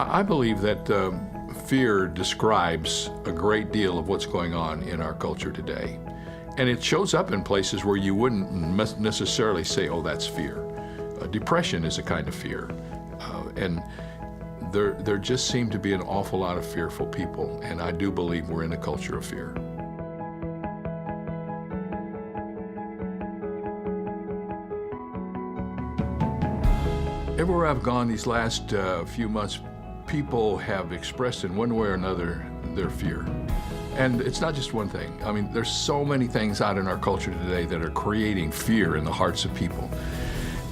I believe that fear describes a great deal of what's going on in our culture today. And it shows up in places where you wouldn't necessarily say, oh, that's fear. Depression is a kind of fear. And there just seem to be an awful lot of fearful people. And I do believe we're in a culture of fear. Everywhere I've gone these last few months, people have expressed in one way or another their fear. And it's not just one thing. I mean, there's so many things out in our culture today that are creating fear in the hearts of people.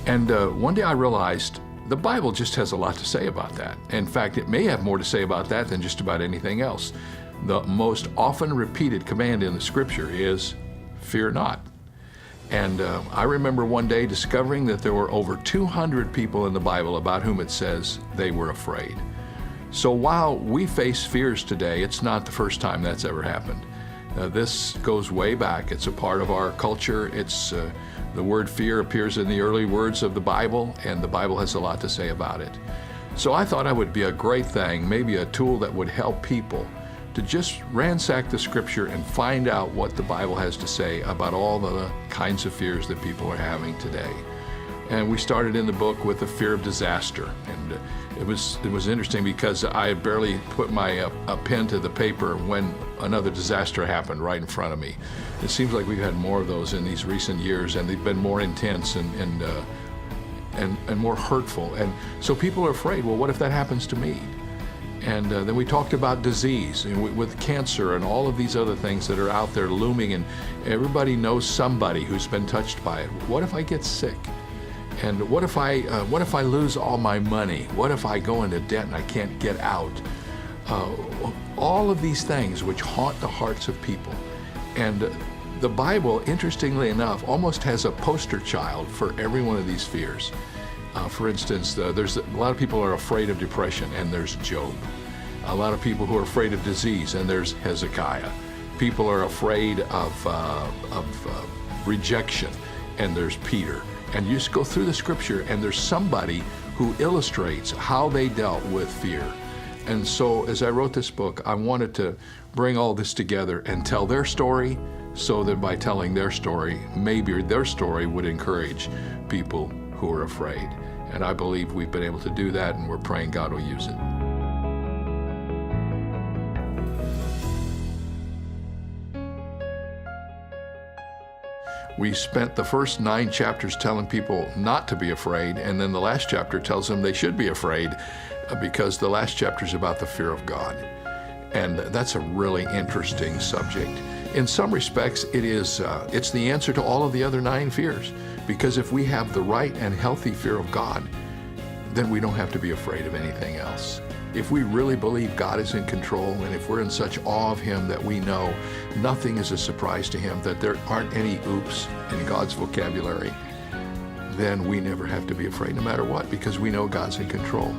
And one day I realized the Bible just has a lot to say about that. In fact, it may have more to say about that than just about anything else. The most often repeated command in the Scripture is, fear not. And I remember one day discovering that there were over 200 people in the Bible about whom it says they were afraid. So while we face fears today, it's not the first time that's ever happened. This goes way back. It's a part of our culture. The word fear appears in the early words of the Bible, and the Bible has a lot to say about it. So I thought it would be a great thing, maybe a tool that would help people to just ransack the Scripture and find out what the Bible has to say about all the kinds of fears that people are having today. And we started in the book with the fear of disaster. And it was interesting because I had barely put my pen to the paper when another disaster happened right in front of me. It seems like we've had more of those in these recent years, and they've been more intense and more hurtful. And so people are afraid, well, what if that happens to me? And then we talked about disease and with cancer and all of these other things that are out there looming, and everybody knows somebody who's been touched by it. What if I get sick? And what if I lose all my money? What if I go into debt and I can't get out? All of these things which haunt the hearts of people. And the Bible, interestingly enough, almost has a poster child for every one of these fears. For instance, there's a lot of people are afraid of depression, and there's Job. A lot of people who are afraid of disease, and there's Hezekiah. People are afraid of rejection, and there's Peter. And you just go through the Scripture, and there's somebody who illustrates how they dealt with fear. And so as I wrote this book, I wanted to bring all this together and tell their story, so that by telling their story, maybe their story would encourage people who are afraid. And I believe we've been able to do that, and we're praying God will use it. We spent the first 9 chapters telling people not to be afraid, and then the last chapter tells them they should be afraid, because the last chapter is about the fear of God. And that's a really interesting subject. In some respects, it's the answer to all of the other 9 fears, because if we have the right and healthy fear of God, then we don't have to be afraid of anything else. If we really believe God is in control, and if we're in such awe of Him that we know nothing is a surprise to Him, that there aren't any oops in God's vocabulary, then we never have to be afraid no matter what, because we know God's in control.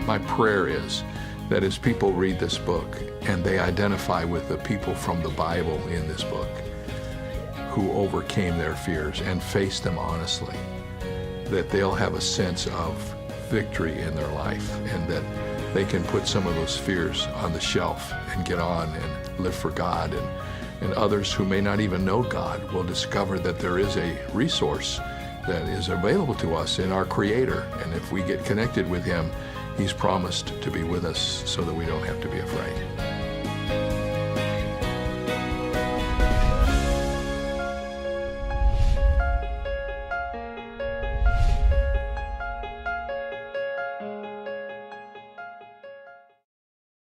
My prayer is that as people read this book and they identify with the people from the Bible in this book who overcame their fears and faced them honestly, that they'll have a sense of victory in their life, and that they can put some of those fears on the shelf and get on and live for God. And others who may not even know God will discover that there is a resource that is available to us in our Creator. And if we get connected with Him, He's promised to be with us so that we don't have to be afraid.